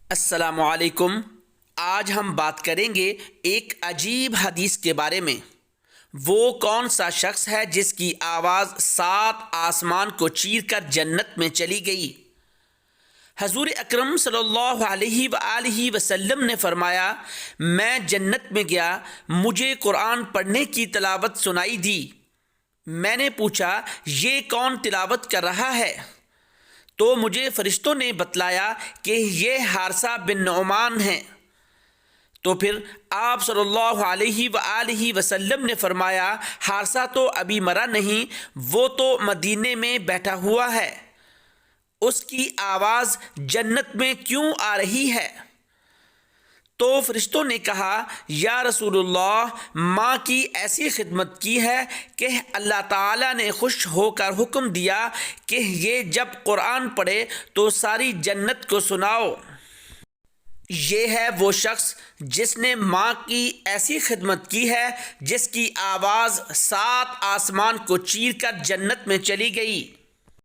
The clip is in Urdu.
السلام علیکم۔ آج ہم بات کریں گے ایک عجیب حدیث کے بارے میں۔ وہ کون سا شخص ہے جس کی آواز 7 آسمان کو چیر کر جنت میں چلی گئی؟ حضور اکرم صلی اللہ علیہ وآلہ وسلم نے فرمایا، میں جنت میں گیا، مجھے قرآن پڑھنے کی تلاوت سنائی دی۔ میں نے پوچھا، یہ کون تلاوت کر رہا ہے؟ تو مجھے فرشتوں نے بتلایا کہ یہ حارثہ بن نعمان ہیں۔ تو پھر آپ صلی اللہ علیہ وآلہ وسلم نے فرمایا، حارثہ تو ابھی مرا نہیں، وہ تو مدینے میں بیٹھا ہوا ہے، اس کی آواز جنت میں کیوں آ رہی ہے؟ تو فرشتوں نے کہا، یا رسول اللہ، ماں کی ایسی خدمت کی ہے کہ اللہ تعالیٰ نے خوش ہو کر حکم دیا کہ یہ جب قرآن پڑھے تو ساری جنت کو سناؤ۔ یہ ہے وہ شخص جس نے ماں کی ایسی خدمت کی ہے جس کی آواز 7 آسمان کو چیر کر جنت میں چلی گئی۔